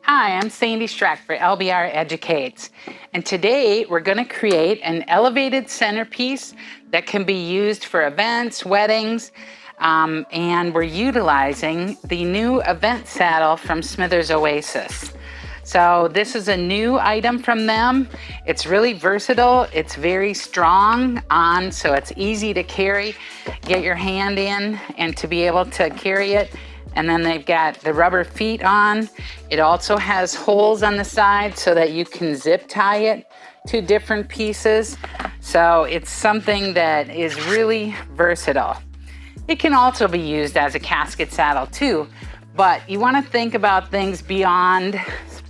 Hi, I'm Sandy Strack for LBR Educates, and today we're going to create an elevated centerpiece that can be used for events, weddings, and we're utilizing the new event saddle from Smithers Oasis. So this is a new item from them. It's really versatile. It's very strong on, so it's easy to carry, get your hand in, and to be able to carry it. And then they've got the rubber feet on. It also has holes on the side so that you can zip tie it to different pieces. So it's something that is really versatile. It can also be used as a casket saddle too, but you want to think about things beyond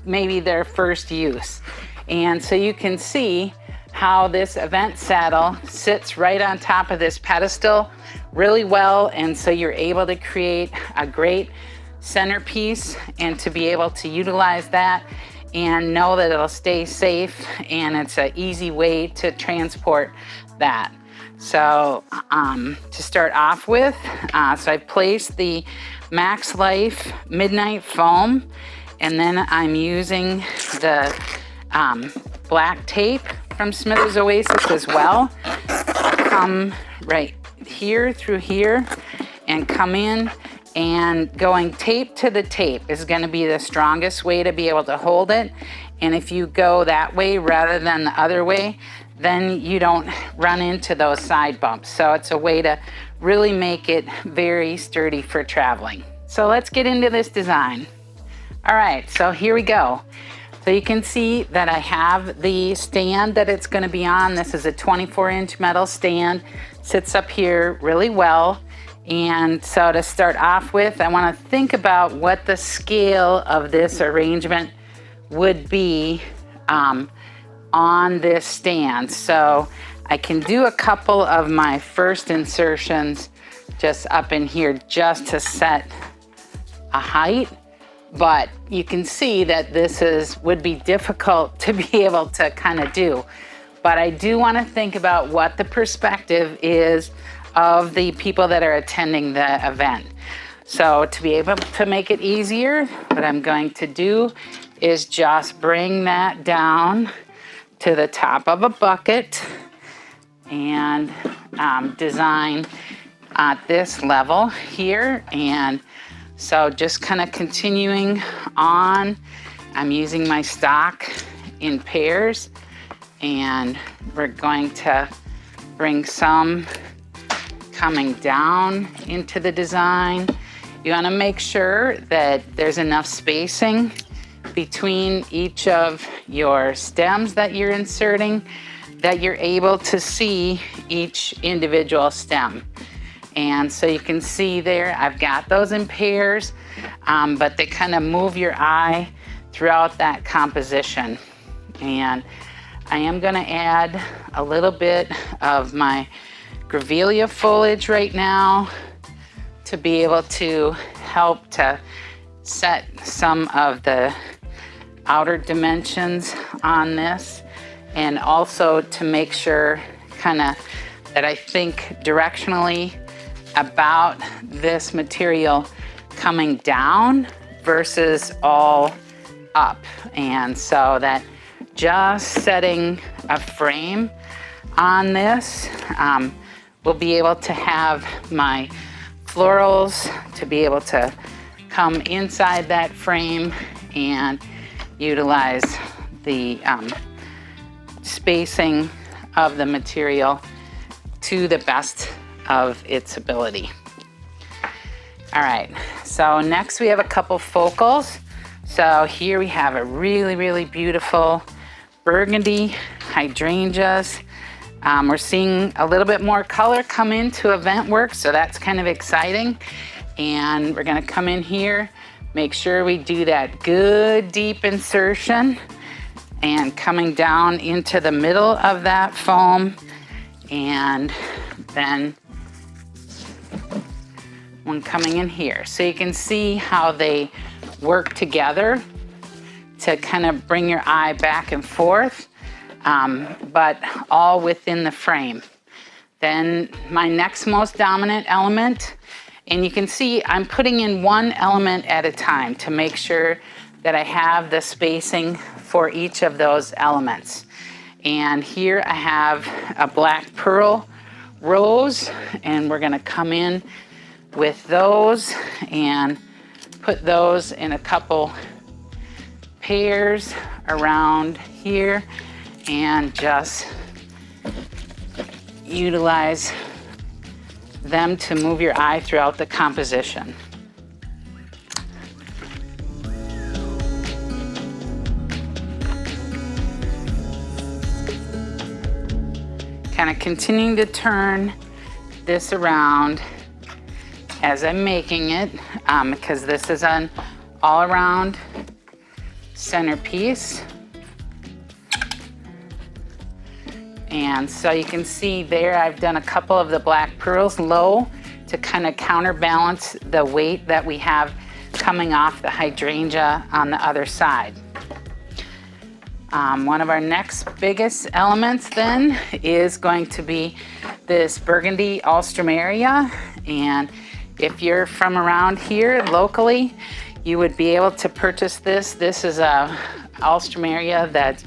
maybe their first use. And so you can see how this event saddle sits right on top of this pedestal really well, and so you're able to create a great centerpiece and to be able to utilize that and know that it'll stay safe, and it's an easy way to transport that. So to start off with, so I placed the Max Life Midnight Foam, and then I'm using the black tape from Smithers Oasis as well. I'll come right here through here and come in, and going tape to the tape is going to be the strongest way to be able to hold it. And if you go that way rather than the other way, then you don't run into those side bumps. So it's a way to really make it very sturdy for traveling. So let's get into this design. All right, so here we go. So you can see that I have the stand that it's going to be on. This is a 24-inch metal stand. Sits up here really well. And so to start off with, I want to think about what the scale of this arrangement would be on this stand. So I can do a couple of my first insertions just up in here just to set a height. But you can see that this would be difficult to be able to kind of do. But I do want to think about what the perspective is of the people that are attending the event. So to be able to make it easier, what I'm going to do is just bring that down to the top of a bucket and design at this level here. And so just kind of continuing on, I'm using my stock in pairs, and we're going to bring some coming down into the design. You want to make sure that there's enough spacing between each of your stems that you're inserting, that you're able to see each individual stem. And so you can see there, I've got those in pairs, but they kind of move your eye throughout that composition. And I am going to add a little bit of my grevillea foliage right now to be able to help to set some of the outer dimensions on this, and also to make sure kind of that I think directionally about this material coming down versus all up. And so that just setting a frame on this, we'll be able to have my florals to be able to come inside that frame and utilize the spacing of the material to the best of its ability. All right, so next we have a couple focals. So here we have a really, really beautiful burgundy hydrangeas. We're seeing a little bit more color come into event work, so that's kind of exciting. And we're gonna come in here, make sure we do that good deep insertion, and coming down into the middle of that foam, and then one coming in here. So you can see how they work together to kind of bring your eye back and forth, but all within the frame. Then my next most dominant element, and you can see I'm putting in one element at a time to make sure that I have the spacing for each of those elements. And here I have a black pearl rose, and we're gonna come in with those and put those in a couple pairs around here and just utilize them to move your eye throughout the composition. Kind of continuing to turn this around as I'm making it, because this is an all-around centerpiece. And so you can see there I've done a couple of the black pearls low to kind of counterbalance the weight that we have coming off the hydrangea on the other side. One of our next biggest elements then is going to be this burgundy alstroemeria, and if you're from around here locally, you would be able to purchase this. This is a alstroemeria that's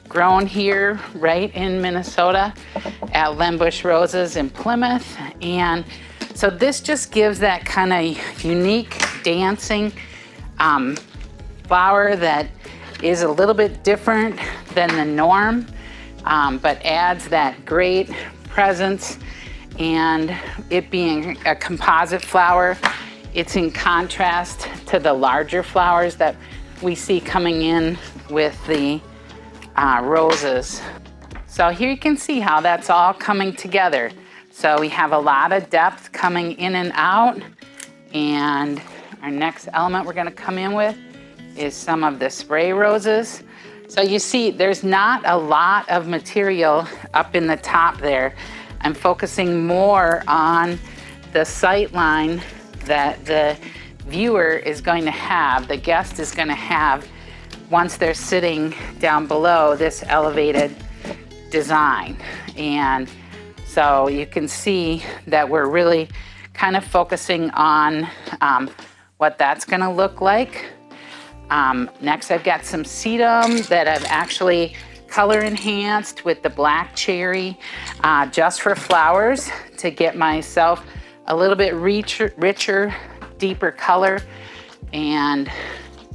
grown here right in Minnesota at Lembush Roses in Plymouth, and so this just gives that kind of unique dancing flower that is a little bit different than the norm, but adds that great presence. And it being a composite flower, it's in contrast to the larger flowers that we see coming in with the roses. So here you can see how that's all coming together. So we have a lot of depth coming in and out, and our next element we're going to come in with is some of the spray roses. So you see there's not a lot of material up in the top there. I'm focusing more on the sight line that the viewer is going to have, the guest is going to have once they're sitting down below this elevated design. And so you can see that we're really kind of focusing on what that's going to look like. Next, I've got some sedum that I've actually color enhanced with the black cherry just for flowers to get myself a little bit richer, deeper color, and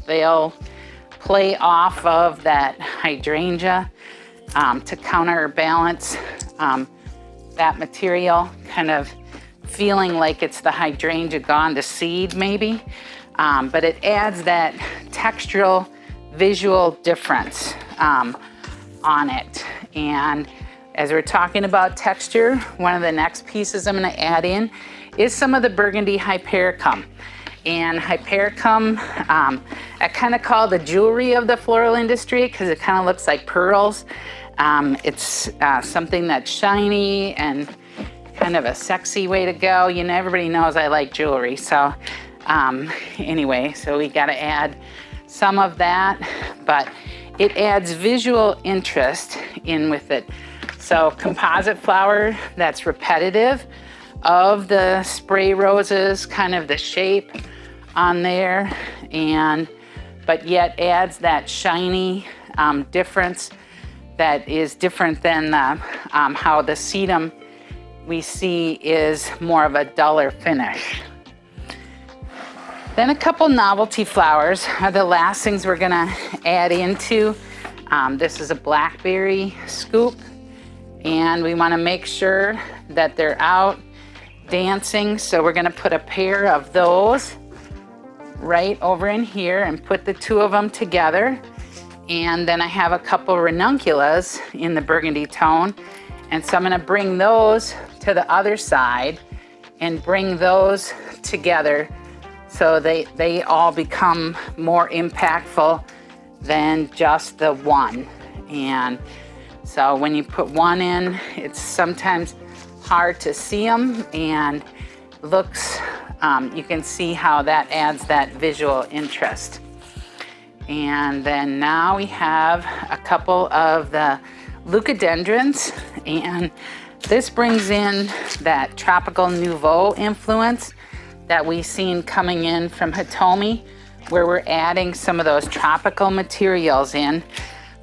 they'll play off of that hydrangea to counterbalance that material, kind of feeling like it's the hydrangea gone to seed maybe. But it adds that textural visual difference on it. And as we're talking about texture, one of the next pieces I'm going to add in is some of the burgundy hypericum. And hypericum, I kind of call the jewelry of the floral industry because it kind of looks like pearls. It's something that's shiny and kind of a sexy way to go. You know, everybody knows I like jewelry, so anyway, so we got to add some of that, but it adds visual interest in with it. So composite flower that's repetitive of the spray roses, kind of the shape on there, and but yet adds that shiny difference that is different than how the sedum we see is more of a duller finish. Then a couple novelty flowers are the last things we're gonna add into. This is a blackberry scoop, and we wanna make sure that they're out dancing. So we're gonna put a pair of those right over in here and put the two of them together. And then I have a couple ranunculus in the burgundy tone. And so I'm gonna bring those to the other side and bring those together so they all become more impactful than just the one. And so when you put one in, it's sometimes hard to see them, and looks, you can see how that adds that visual interest. And then now we have a couple of the leucadendrons, and this brings in that tropical nouveau influence that we've seen coming in from Hitomi where we're adding some of those tropical materials in.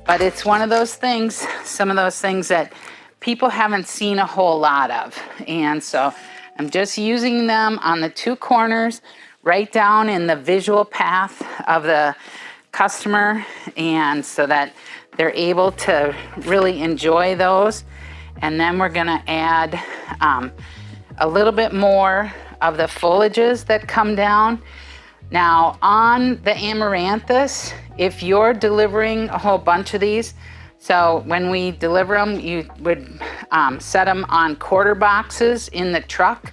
But it's one of those things, some of those things that people haven't seen a whole lot of. And so I'm just using them on the two corners, right down in the visual path of the customer, and so that they're able to really enjoy those. And then we're gonna add a little bit more of the foliages that come down. Now on the amaranthus, if you're delivering a whole bunch of these, so when we deliver them, you would set them on quarter boxes in the truck.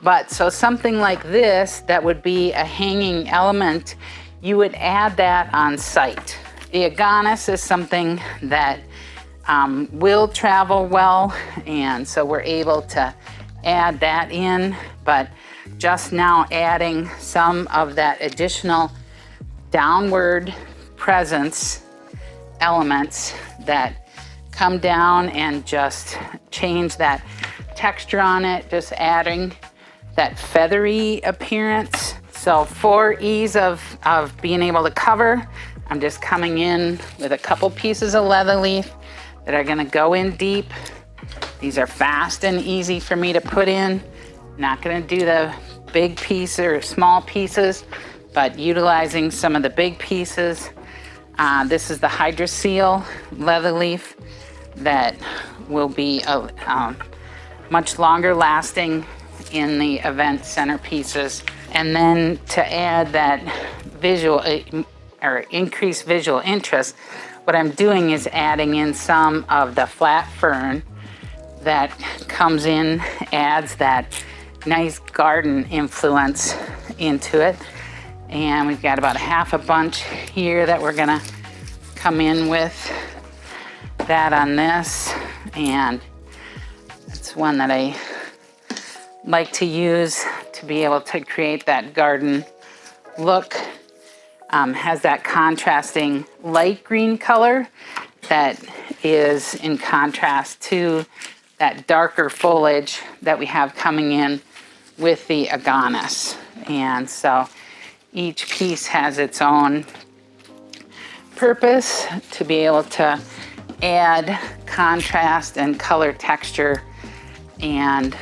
But so something like this, that would be a hanging element, you would add that on site. The aganis is something that will travel well, and so we're able to add that in, but just now adding some of that additional downward presence elements that come down and just change that texture on it, just adding that feathery appearance. So for ease of being able to cover, I'm just coming in with a couple pieces of leather leaf that are gonna go in deep. These are fast and easy for me to put in. Not gonna do the big piece or small pieces, but utilizing some of the big pieces. This is the Hydroseal leather leaf that will be much longer lasting in the event centerpieces. And then to add that visual or increase visual interest, what I'm doing is adding in some of the flat fern that comes in, adds that nice garden influence into it. And we've got about half a bunch here that we're gonna come in with that on this. And it's one that I like to use to be able to create that garden look. Has that contrasting light green color that is in contrast to that darker foliage that we have coming in with the aganis. And so each piece has its own purpose to be able to add contrast and color texture and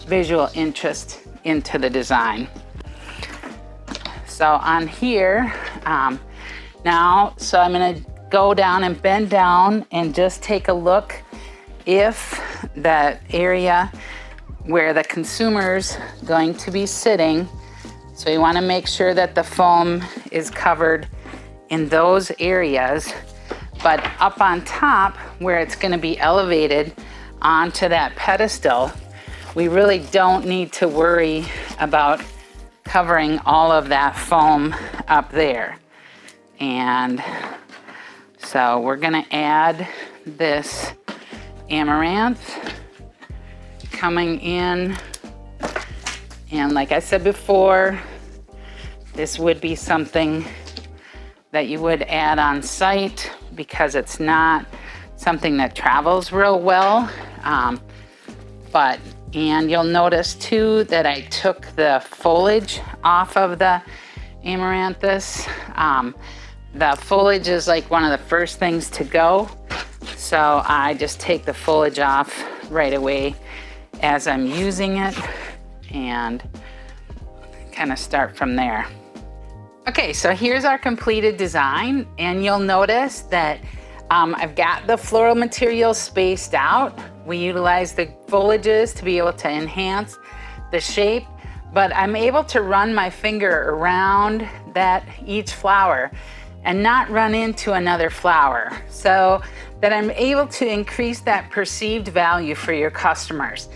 visual interest into the design. So on here now, so I'm gonna go down and bend down and just take a look if that area where the consumer's going to be sitting. So you wanna make sure that the foam is covered in those areas, but up on top where it's gonna be elevated onto that pedestal, we really don't need to worry about covering all of that foam up there. And so we're gonna add this amaranth coming in. And like I said before, this would be something that you would add on site because it's not something that travels real well. And you'll notice too that I took the foliage off of the amaranthus. The foliage is like one of the first things to go. So I just take the foliage off right away as I'm using it and kind of start from there. Okay, so here's our completed design, and you'll notice that I've got the floral materials spaced out. We utilize the foliages to be able to enhance the shape, but I'm able to run my finger around each flower and not run into another flower, so that I'm able to increase that perceived value for your customers.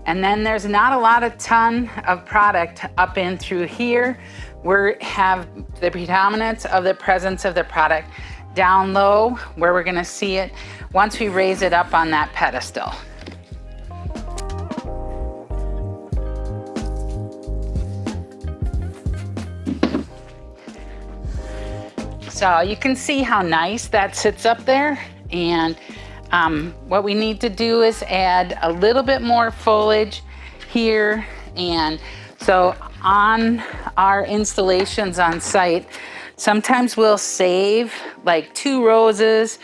And then there's not a lot of ton of product up in through here. We have the predominance of the presence of the product down low where we're gonna see it once we raise it up on that pedestal. So you can see how nice that sits up there. And what we need to do is add a little bit more foliage here. And so on our installations on site, sometimes we'll save like 2 roses,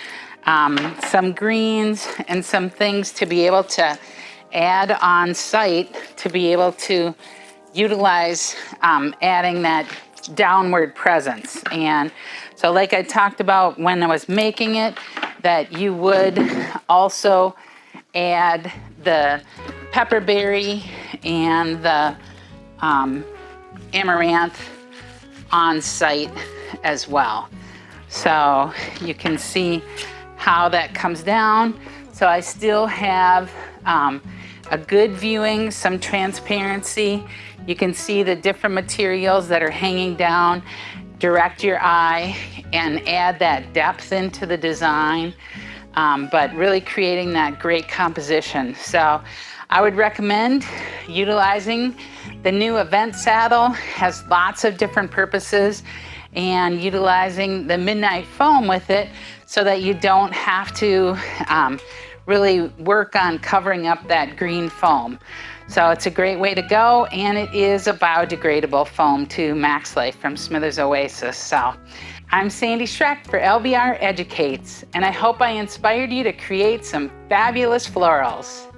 some greens, and some things to be able to add on site to be able to utilize adding that downward presence. And so like I talked about when I was making it, that you would also add the pepperberry and the amaranth on site as well. So you can see how that comes down. So I still have a good viewing, some transparency. You can see the different materials that are hanging down. Direct your eye and add that depth into the design, but really creating that great composition. So I would recommend utilizing the new event saddle. Has lots of different purposes, and utilizing the midnight foam with it so that you don't have to really work on covering up that green foam. So it's a great way to go, and it is a biodegradable foam to Max Life from Smithers Oasis. So I'm Sandy Schreck for LBR Educates, and I hope I inspired you to create some fabulous florals.